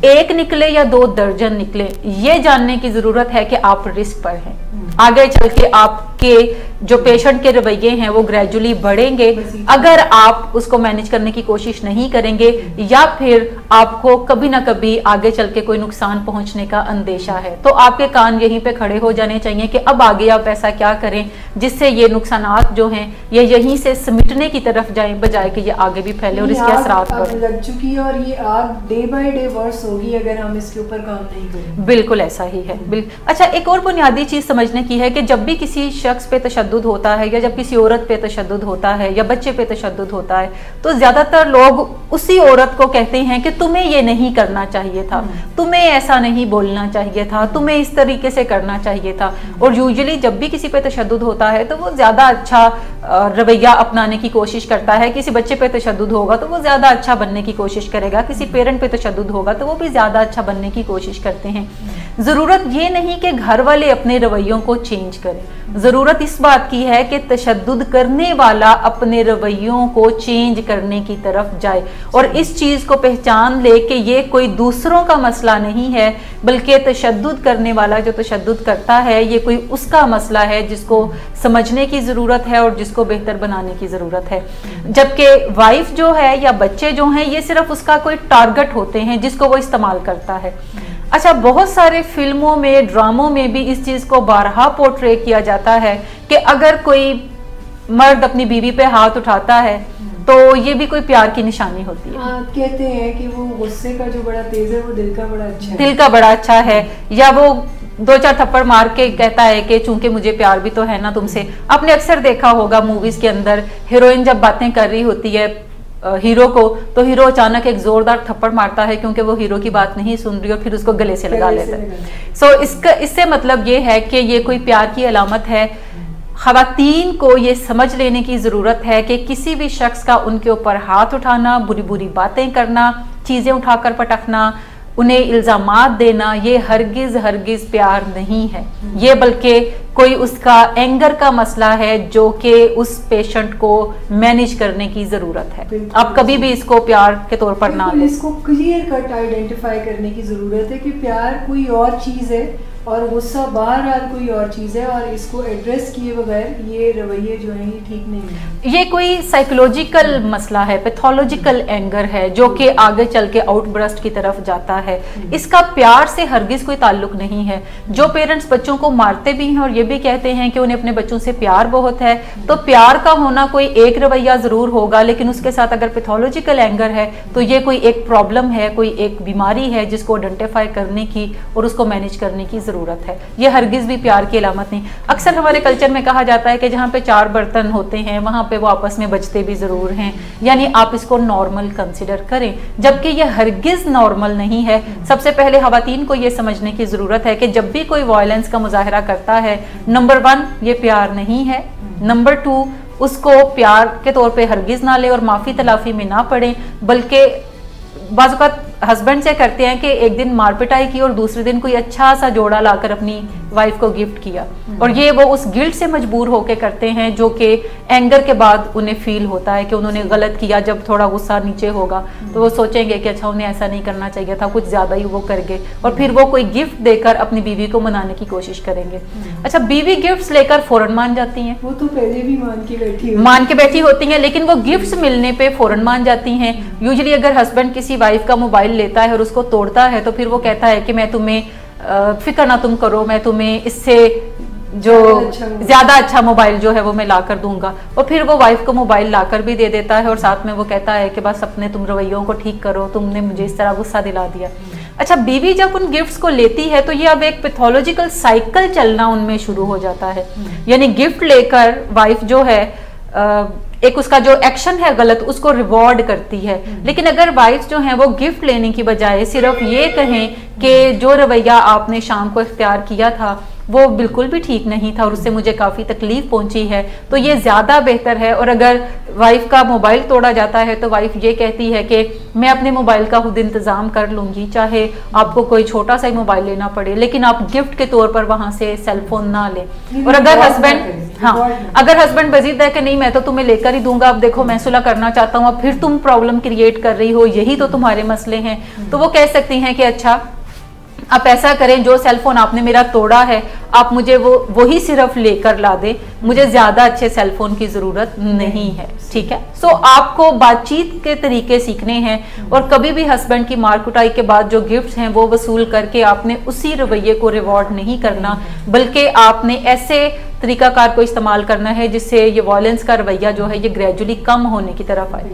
Speaker 1: 1 निकले या 2 दर्जन निकले, ये जानने की जरूरत है कि आप रिस्क पर हैं। आगे चल के आपके जो पेशेंट के रवैये हैं वो ग्रेजुअली बढ़ेंगे अगर आप उसको मैनेज करने की कोशिश नहीं करेंगे, या फिर आपको कभी ना कभी आगे चल के कोई नुकसान पहुंचने का अंदेशा है। तो आपके कान यहीं पे खड़े हो जाने चाहिए कि अब आगे आप ऐसा क्या करें जिससे ये नुकसानात जो हैं ये यहीं से सिमटने की तरफ जाएं, बजाय कि ये आगे भी फैले और इसके असरात
Speaker 2: लग चुकी है और ये आग डे बाय डे वर्स होगी अगर हम इसके ऊपर काम नहीं करें।
Speaker 1: बिल्कुल ऐसा ही है। अच्छा, एक और बुनियादी चीज समझने की है कि जब भी किसी शख्स पे तशद्दुद होता है या जब किसी औरत पे तशद्दुद होता है या बच्चे पे तशद्दुद होता है, तो ज्यादातर लोग उसी औरत को कहते हैं कि तुम्हें ये नहीं करना चाहिए था, तुम्हें ऐसा नहीं बोलना चाहिए था, तुम्हें इस तरीके से करना चाहिए था। और यूजुअली जब भी किसी पे तशद्दुद होता है तो वो ज्यादा अच्छा रवैया अपनाने की कोशिश करता है। किसी बच्चे पे तशद्दुद होगा तो वो ज्यादा अच्छा बनने की कोशिश करेगा, किसी पेरेंट पे तशद्दुद होगा तो वो भी ज्यादा अच्छा बनने की कोशिश करते हैं। जरूरत ये नहीं कि घर वाले अपने रवैयों को चेंज करें, जरूरत इस बात की है कि तशद्दुद करने वाला अपने रवैयों को चेंज करने की तरफ जाए और इस चीज को पहचान ले कि ये कोई दूसरों का मसला नहीं है, बल्कि तशद्दुद करने वाला जो तशद्दुद करता है ये कोई उसका मसला है जिसको समझने की जरूरत है और जिसको बेहतर बनाने की जरूरत है। जबकि वाइफ जो है या बच्चे जो हैं ये सिर्फ उसका कोई टारगेट होते हैं जिसको वो इस्तेमाल करता है। अच्छा, बहुत सारे फिल्मों में, ड्रामों में भी इस चीज को बारहा पोर्ट्रे किया जाता है कि अगर कोई मर्द अपनी बीवी पे हाथ उठाता है तो ये भी कोई प्यार की निशानी होती है।
Speaker 2: कहते हैं कि वो गुस्से का जो बड़ा तेज है वो दिल का बड़ा अच्छा है।
Speaker 1: दिल का बड़ा अच्छा है, या वो 2-4 थप्पड़ मार के कहता है कि चूंकि मुझे प्यार भी तो है ना तुमसे। आपने अक्सर देखा होगा मूवीज के अंदर हीरोइन जब बातें कर रही होती है हीरो को, तो हीरो अचानक एक जोरदार थप्पड़ मारता है क्योंकि वो हीरो की बात नहीं सुन रही और फिर उसको गले से लगा लेता है। सो इससे मतलब ये है कि ये कोई प्यार की अलामत है। ख़वातीन को ये समझ लेने की ज़रूरत है कि किसी भी शख्स का उनके ऊपर हाथ उठाना, बुरी बुरी बातें करना, चीज़ें उठाकर पटकना, उन्हें इल्ज़ामात देना, ये हरगिज़ प्यार नहीं है। ये बल्कि कोई उसका एंगर का मसला है जो कि उस पेशेंट को मैनेज करने की ज़रूरत है। आप कभी भी इसको प्यार के तौर पर ना लें।
Speaker 2: इसको क्लियर कट आइडेंटिफाई करने की ज़रूरत है कि प्यार कोई और चीज़ है और गुस्सा बहरहाल कोई और चीज़ है, और इसको एड्रेस किए बगैर ये रवैये जो हैं ये ठीक नहीं है।
Speaker 1: ये कोई साइकोलॉजिकल मसला है, पैथोलॉजिकल एंगर है जो कि आगे चल के आउटब्रस्ट की तरफ जाता है। इसका प्यार से हरगिज कोई ताल्लुक नहीं है। जो पेरेंट्स बच्चों को मारते भी हैं और ये भी कहते हैं कि उन्हें अपने बच्चों से प्यार बहुत है, तो प्यार का होना कोई एक रवैया जरूर होगा, लेकिन उसके साथ अगर पैथोलॉजिकल एंगर है तो ये कोई एक प्रॉब्लम है, कोई एक बीमारी है जिसको आइडेंटिफाई करने की और उसको मैनेज करने की जरूरत है। ये हरगिज भी प्यार की अलामत नहीं। अक्सर हमारे कल्चर में कहा जाता है कि जहाँ पे 4 बर्तन होते हैं वहां पे वो आपस में बचते भी जरूर हैं, यानी आप इसको नॉर्मल कंसिडर करें, जबकि ये हरगिज नॉर्मल नहीं है। सबसे पहले खवातीन को ये समझने की जरूरत है कि जब भी कोई वायलेंस का मुजाहरा करता है, नंबर 1 ये प्यार नहीं है, नंबर 2 उसको प्यार के तौर पे हरगिज ना ले और माफी तलाफी में ना पड़े, बल्कि बाज़ हस्बैंड से करते हैं कि एक दिन मारपिटाई की और दूसरे दिन कोई अच्छा सा जोड़ा लाकर अपनी वाइफ को गिफ्ट किया, और ये वो उस गिल्ट से मजबूर होकर करते हैं जो कि एंगर के बाद उन्हें फील होता है कि उन्होंने गलत किया। जब थोड़ा गुस्सा नीचे होगा तो वो सोचेंगे कि अच्छा उन्हें ऐसा नहीं करना चाहिए था, कुछ ज्यादा ही वो कर गए, और फिर वो कोई गिफ्ट देकर अपनी बीवी को मनाने की कोशिश करेंगे। अच्छा, बीवी गिफ्ट्स लेकर फौरन मान जाती हैं,
Speaker 2: वो तो पहले भी मान के बैठी
Speaker 1: होती हैं, लेकिन वो गिफ्ट्स मिलने पे फौरन मान जाती हैं। यूजुअली अगर हस्बैंड किसी वाइफ का मोबाइल लेता है और उसको तोड़ता है तो फिर वो कहता है कि मैं तुम्हें फिक्र ना तुम करो, मैं तुम्हें इससे जो ज्यादा अच्छा मोबाइल जो है वो मैं लाकर दूंगा, और फिर वो वाइफ को मोबाइल लाकर भी दे देता है और साथ में वो कहता है कि बस अपने तुम रवैयों को ठीक करो, तुमने मुझे इस तरह गुस्सा दिला दिया। अच्छा, बीवी जब उन गिफ्ट्स को लेती है तो ये अब एक पैथोलॉजिकल साइकिल चलना उनमें शुरू हो जाता है, यानी गिफ्ट लेकर वाइफ जो है एक उसका जो एक्शन है गलत उसको रिवॉर्ड करती है। लेकिन अगर वाइफ जो है वो गिफ्ट लेने की बजाय सिर्फ ये कहें कि जो रवैया आपने शाम को इख्तियार किया था वो बिल्कुल भी ठीक नहीं था और उससे मुझे काफ़ी तकलीफ पहुंची है, तो ये ज़्यादा बेहतर है। और अगर वाइफ का मोबाइल तोड़ा जाता है तो वाइफ ये कहती है कि मैं अपने मोबाइल का खुद इंतज़ाम कर लूँगी, चाहे आपको कोई छोटा सा ही मोबाइल लेना पड़े, लेकिन आप गिफ्ट के तौर पर वहाँ से सेलफोन ना लें। और अगर हस्बैंड मजीद है कि नहीं मैं तो तुम्हें लेकर ही दूंगा, अब देखो मैं सुलह करना चाहता हूँ, अब फिर तुम प्रॉब्लम क्रिएट कर रही हो, यही तो तुम्हारे मसले हैं, तो वो कह सकती हैं कि अच्छा आप ऐसा करें, जो सेलफोन आपने मेरा तोड़ा है आप मुझे वही सिर्फ लेकर ला दे, मुझे ज्यादा अच्छे सेलफोन की जरूरत नहीं है, ठीक है। सो आपको बातचीत के तरीके सीखने हैं और कभी भी हस्बैंड की मार कुटाई के बाद जो गिफ्ट्स हैं वो वसूल करके आपने उसी रवैये को रिवॉर्ड नहीं करना, बल्कि आपने ऐसे तरीकाकार को इस्तेमाल करना है जिससे ये वायलेंस का रवैया जो है ये ग्रेजुअली कम होने की तरफ आए।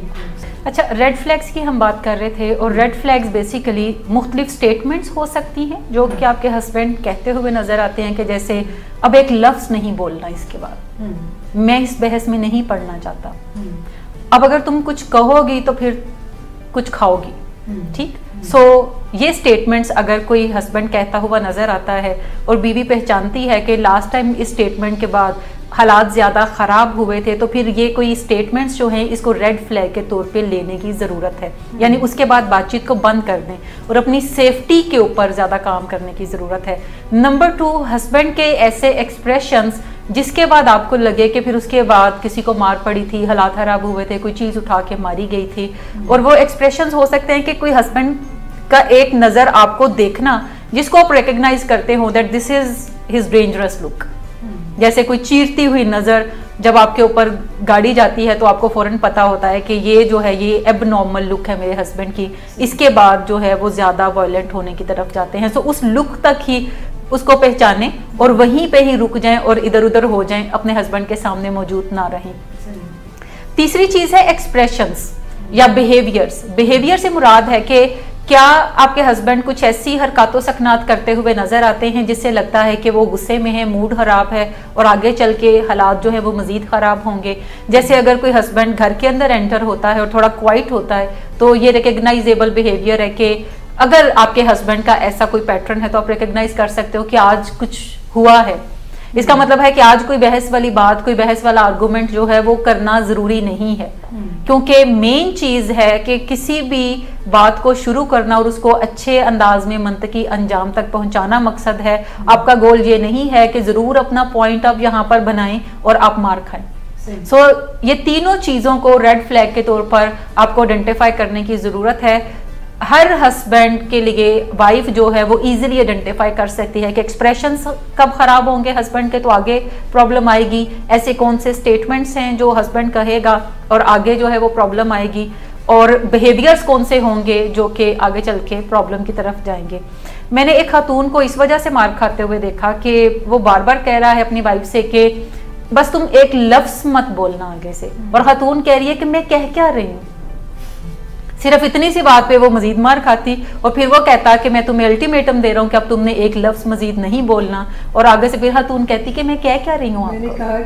Speaker 1: अच्छा, रेड फ्लैग्स की हम बात कर रहे थे, और रेड फ्लैग्स बेसिकली मुख्तलिफ स्टेटमेंट्स हो सकती हैं जो कि आपके हस्बैंड कहते हुए नजर आते हैं कि जैसे अब एक लफ्ज़ नहीं बोलना, इसके बाद मैं इस बहस में नहीं पढ़ना चाहता, अब अगर तुम कुछ कहोगी तो फिर कुछ खाओगी, ठीक। सो ये स्टेटमेंट्स अगर कोई हस्बैंड कहता हुआ नजर आता है और बीवी पहचानती है कि लास्ट टाइम इस स्टेटमेंट के बाद हालात ज़्यादा ख़राब हुए थे, तो फिर ये कोई स्टेटमेंट्स जो हैं इसको रेड फ्लैग के तौर पे लेने की ज़रूरत है, यानी उसके बाद बातचीत को बंद कर दें और अपनी सेफ्टी के ऊपर ज़्यादा काम करने की ज़रूरत है। नंबर 2, हस्बैंड के ऐसे एक्सप्रेशंस जिसके बाद आपको लगे कि फिर उसके बाद किसी को मार पड़ी थी, हालात ख़राब हुए थे, कोई चीज़ उठा के मारी गई थी, और वो एक्सप्रेशंस हो सकते हैं कि कोई हस्बैंड का एक नज़र आपको देखना जिसको आप रिकग्नाइज करते हो that this is his dangerous look, जैसे कोई चीरती हुई नज़र जब आपके ऊपर गाड़ी जाती है तो आपको फौरन पता होता है कि ये जो है ये एबनॉर्मल लुक है मेरे हस्बैंड की, इसके बाद जो है वो ज़्यादा वायलेंट होने की तरफ जाते हैं। सो उस लुक तक ही उसको पहचानें और वहीं पे ही रुक जाएं और इधर उधर हो जाएं, अपने हस्बैंड के सामने मौजूद ना रहें। तीसरी चीज है एक्सप्रेशंस या बिहेवियर्स। बिहेवियर से मुराद है कि क्या आपके हस्बैंड कुछ ऐसी हरकतों सकनात करते हुए नजर आते हैं जिससे लगता है कि वो गुस्से में है, मूड खराब है और आगे चल के हालात जो है वो मजीद खराब होंगे। जैसे अगर कोई हस्बैंड घर के अंदर एंटर होता है और थोड़ा क्वाइट होता है तो ये रिकग्नाइजेबल बिहेवियर है कि अगर आपके हस्बैंड का ऐसा कोई पैटर्न है तो आप रिकग्नाइज कर सकते हो कि आज कुछ हुआ है। इसका मतलब है कि आज कोई बहस वाली बात, कोई बहस वाला आर्गुमेंट जो है वो करना जरूरी नहीं है, क्योंकि मेन चीज है कि किसी भी बात को शुरू करना और उसको अच्छे अंदाज में मंतकी अंजाम तक पहुंचाना मकसद है। आपका गोल ये नहीं है कि जरूर अपना पॉइंट आप यहाँ पर बनाएं और आप मार खाएं। ये तीनों चीजों को रेड फ्लैग के तौर पर आपको आइडेंटिफाई करने की जरूरत है। हर हस्बैंड के लिए वाइफ जो है वो इजीली आइडेंटिफाई कर सकती है कि एक्सप्रेशंस कब खराब होंगे हस्बैंड के तो आगे प्रॉब्लम आएगी, ऐसे कौन से स्टेटमेंट्स हैं जो हस्बैंड कहेगा और आगे जो है वो प्रॉब्लम आएगी, और बिहेवियर्स कौन से होंगे जो कि आगे चल के प्रॉब्लम की तरफ जाएंगे। मैंने एक खातून को इस वजह से मार खाते हुए देखा कि वो बार बार कह रहा है अपनी वाइफ से कि बस तुम एक लफ्ज मत बोलना आगे से, और खातून कह रही है कि मैं कह क्या रही हूँ। सिर्फ इतनी सी बात पे वो मजीद मार खाती और फिर वो कहता कि मैं तुम्हें अल्टीमेटम दे रहा हूँ कि अब तुमने एक लफ्ज मजीद नहीं बोलना, और आगे से फिर खातून कहती कि मैं क्या रही हूँ,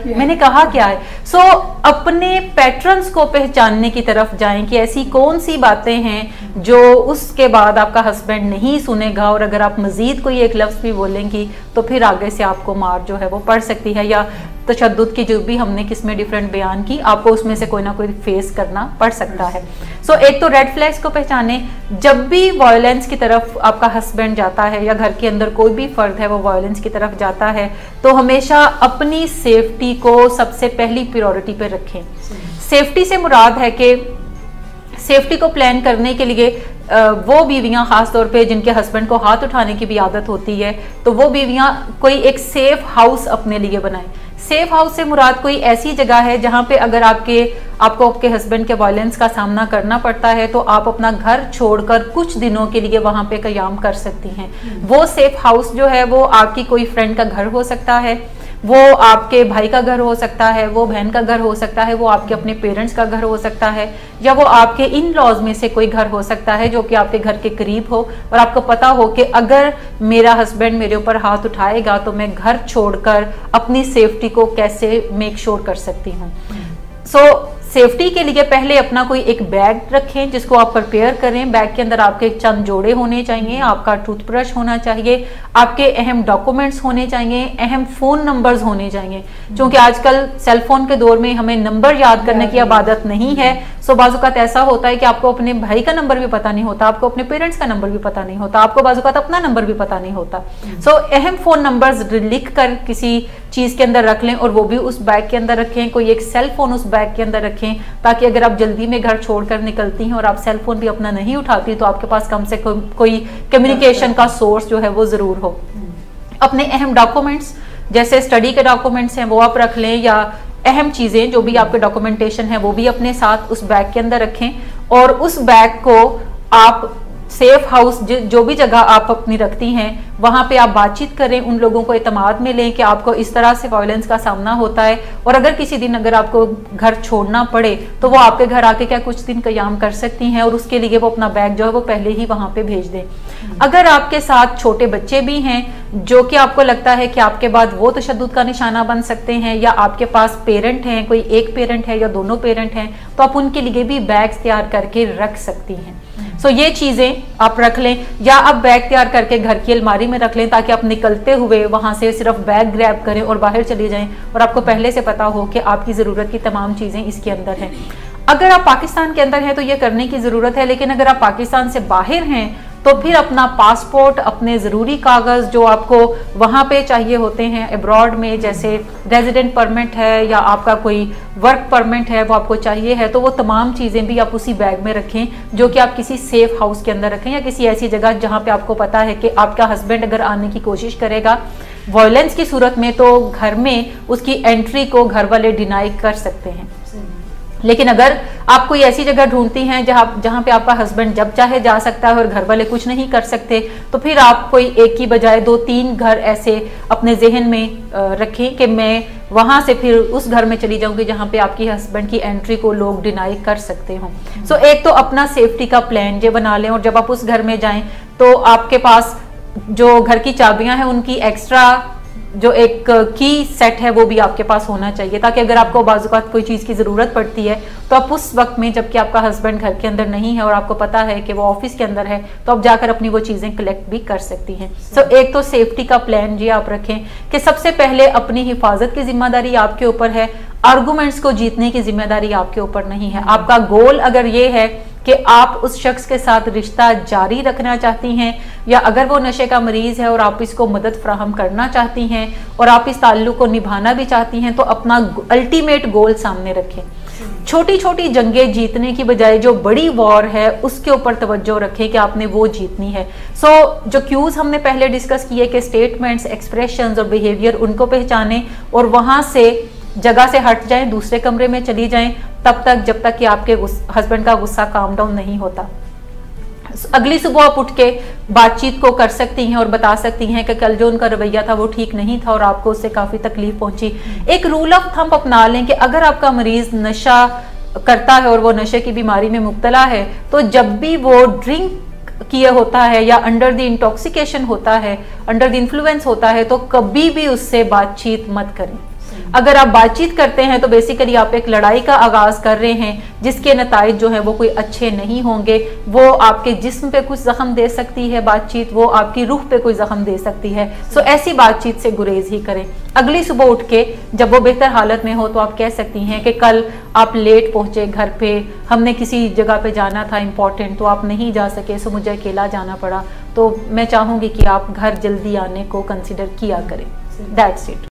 Speaker 1: मैंने कहा क्या है। सो अपने पैटर्न्स को पहचानने की तरफ जाएं कि ऐसी कौन सी बातें हैं जो उसके बाद आपका हस्बैंड नहीं सुनेगा, और अगर आप मजीद कोई एक लफ्ज भी बोलेंगी तो फिर आगे से आपको मार जो है वो पड़ सकती है, या तशद्दुद की जो भी हमने किस्में डिफरेंट बयान की, आपको उसमें से कोई ना कोई फेस करना पड़ सकता है। सो एक तो रेड फ्लैग्स को पहचाने। जब भी वायलेंस की तरफ आपका हस्बैंड जाता है या घर के अंदर कोई भी फर्द है वो वायलेंस की तरफ जाता है तो हमेशा अपनी सेफ्टी को सबसे पहली प्रायोरिटी पे रखें। सेफ्टी से मुराद है कि सेफ्टी को प्लान करने के लिए वो बीवियां खास तौर पे जिनके हस्बैंड को हाथ उठाने की भी आदत होती है तो वो बीवियां कोई एक सेफ हाउस अपने लिए बनाएं। सेफ हाउस से मुराद कोई ऐसी जगह है जहां पे अगर आपको आपके हस्बैंड के वायलेंस का सामना करना पड़ता है तो आप अपना घर छोड़कर कुछ दिनों के लिए वहां पे कयाम कर सकती हैं। वो सेफ हाउस जो है वो आपकी कोई फ्रेंड का घर हो सकता है, वो आपके भाई का घर हो सकता है, वो बहन का घर हो सकता है, वो आपके अपने पेरेंट्स का घर हो सकता है, या वो आपके इन लॉज में से कोई घर हो सकता है जो कि आपके घर के करीब हो और आपको पता हो कि अगर मेरा हस्बैंड मेरे ऊपर हाथ उठाएगा तो मैं घर छोड़कर अपनी सेफ्टी को कैसे मेक श्योर कर सकती हूँ। सो सेफ्टी के लिए पहले अपना कोई एक बैग रखें जिसको आप प्रिपेयर करें। बैग के अंदर आपके चंद जोड़े होने चाहिए, आपका टूथब्रश होना चाहिए, आपके अहम डॉक्यूमेंट्स होने चाहिए, अहम फोन नंबर्स होने चाहिए, क्योंकि आजकल सेल फोन के दौर में हमें नंबर याद करने की आदत नहीं है। सो बाजुकात ऐसा होता है कि आपको अपने भाई का नंबर भी पता नहीं होता, आपको अपने पेरेंट्स का नंबर भी पता नहीं होता, आपको बाजुकात अपना नंबर भी पता नहीं होता। सो अहम फोन नंबर्स लिख कर किसी चीज के अंदर रख लें और वो भी उस बैग के अंदर रखें। कोई एक सेल फोन उस बैग के अंदर रखें ताकि अगर आप जल्दी में घर छोड़कर निकलती हैं और आप सेल फोन भी अपना नहीं उठाती तो आपके पास कम से कम कोई कम्युनिकेशन का सोर्स जो है वो जरूर हो। अपने अहम डॉक्यूमेंट्स जैसे स्टडी के डॉक्यूमेंट्स हैं वो आप रख लें, या अहम चीजें जो भी आपके डॉक्यूमेंटेशन है वो भी अपने साथ उस बैग के अंदर रखें। और उस बैग को आप सेफ हाउस जो भी जगह आप अपनी रखती हैं वहां पे आप बातचीत करें, उन लोगों को एतमाद में लें कि आपको इस तरह से वायलेंस का सामना होता है और अगर किसी दिन अगर आपको घर छोड़ना पड़े तो वो आपके घर आके क्या कुछ दिन कयाम कर सकती हैं, और उसके लिए वो अपना बैग जो है वो पहले ही वहां पे भेज दें। अगर आपके साथ छोटे बच्चे भी हैं जो कि आपको लगता है कि आपके बाद वो तशद्दुद का निशाना बन सकते हैं, या आपके पास पेरेंट हैं, कोई एक पेरेंट है या दोनों पेरेंट हैं, तो आप उनके लिए भी बैग्स तैयार करके रख सकती हैं। सो ये चीजें आप रख लें, या आप बैग तैयार करके घर की अलमारी में रख लें ताकि आप निकलते हुए वहां से सिर्फ बैग ग्रैब करें और बाहर चले जाएं और आपको पहले से पता हो कि आपकी जरूरत की तमाम चीजें इसके अंदर हैं। अगर आप पाकिस्तान के अंदर हैं तो ये करने की जरूरत है, लेकिन अगर आप पाकिस्तान से बाहर हैं तो फिर अपना पासपोर्ट, अपने ज़रूरी कागज़ जो आपको वहाँ पे चाहिए होते हैं अब्रॉड में, जैसे रेजिडेंट परमिट है या आपका कोई वर्क परमिट है वो आपको चाहिए है, तो वो तमाम चीज़ें भी आप उसी बैग में रखें जो कि आप किसी सेफ हाउस के अंदर रखें या किसी ऐसी जगह जहाँ पे आपको पता है कि आपका हस्बैंड अगर आने की कोशिश करेगा वायलेंस की सूरत में तो घर में उसकी एंट्री को घर वाले डिनाई कर सकते हैं। लेकिन अगर आप कोई ऐसी जगह ढूंढती हैं जहां पे आपका हस्बैंड जब चाहे जा सकता है और घर वाले कुछ नहीं कर सकते, तो फिर आप कोई एक की बजाय 2-3 घर ऐसे अपने जहन में रखें कि मैं वहां से फिर उस घर में चली जाऊंगी जहां पे आपकी हस्बैंड की एंट्री को लोग डिनाई कर सकते हो। सो एक तो अपना सेफ्टी का प्लान ये बना लें, और जब आप उस घर में जाएं तो आपके पास जो घर की चाबियां हैं उनकी एक्स्ट्रा जो एक की सेट है वो भी आपके पास होना चाहिए, ताकि अगर आपको बाज़-औक़ात कोई चीज़ की ज़रूरत पड़ती है तो आप उस वक्त में, जबकि आपका हस्बैंड घर के अंदर नहीं है और आपको पता है कि वो ऑफिस के अंदर है, तो आप जाकर अपनी वो चीज़ें कलेक्ट भी कर सकती हैं। सो एक तो सेफ्टी का प्लान जी आप रखें कि सबसे पहले अपनी हिफाजत की जिम्मेदारी आपके ऊपर है, आर्गूमेंट्स को जीतने की जिम्मेदारी आपके ऊपर नहीं है। आपका गोल अगर ये है कि आप उस शख्स के साथ रिश्ता जारी रखना चाहती हैं, या अगर वो नशे का मरीज है और आप इसको मदद फ्राहम करना चाहती हैं और आप इस ताल्लुक को निभाना भी चाहती हैं, तो अपना अल्टीमेट गोल सामने रखें। छोटी छोटी जंगें जीतने की बजाय जो बड़ी वॉर है उसके ऊपर तवज्जो रखें कि आपने वो जीतनी है। सो जो क्यूज हमने पहले डिस्कस किए कि स्टेटमेंट्स, एक्सप्रेशंस और बिहेवियर, उनको पहचानें और वहां से जगह से हट जाएं, दूसरे कमरे में चली जाएं तब तक जब तक कि आपके हस्बैंड का गुस्सा काम डाउन नहीं होता। अगली सुबह आप उठ के बातचीत को कर सकती हैं और बता सकती हैं कि कल जो उनका रवैया था वो ठीक नहीं था और आपको उससे काफ़ी तकलीफ पहुंची। एक रूल ऑफ थंब अपना लें कि अगर आपका मरीज नशा करता है और वो नशे की बीमारी में मुब्तला है, तो जब भी वो ड्रिंक किया होता है या अंडर द इंटॉक्सिकेशन होता है, अंडर द इन्फ्लुएंस होता है, तो कभी भी उससे बातचीत मत करें। अगर आप बातचीत करते हैं तो बेसिकली आप एक लड़ाई का आगाज कर रहे हैं जिसके नताइज जो है वो कोई अच्छे नहीं होंगे। वो आपके जिस्म पे कुछ जख्म दे सकती है बातचीत, वो आपकी रूह पे कोई जख्म दे सकती है। सो ऐसी बातचीत से गुरेज ही करें। अगली सुबह उठ के जब वो बेहतर हालत में हो तो आप कह सकती हैं कि कल आप लेट पहुंचे घर पे, हमने किसी जगह पे जाना था इंपॉर्टेंट, तो आप नहीं जा सके, सो मुझे अकेला जाना पड़ा, तो मैं चाहूंगी कि आप घर जल्दी आने को कंसिडर किया करें। That's it.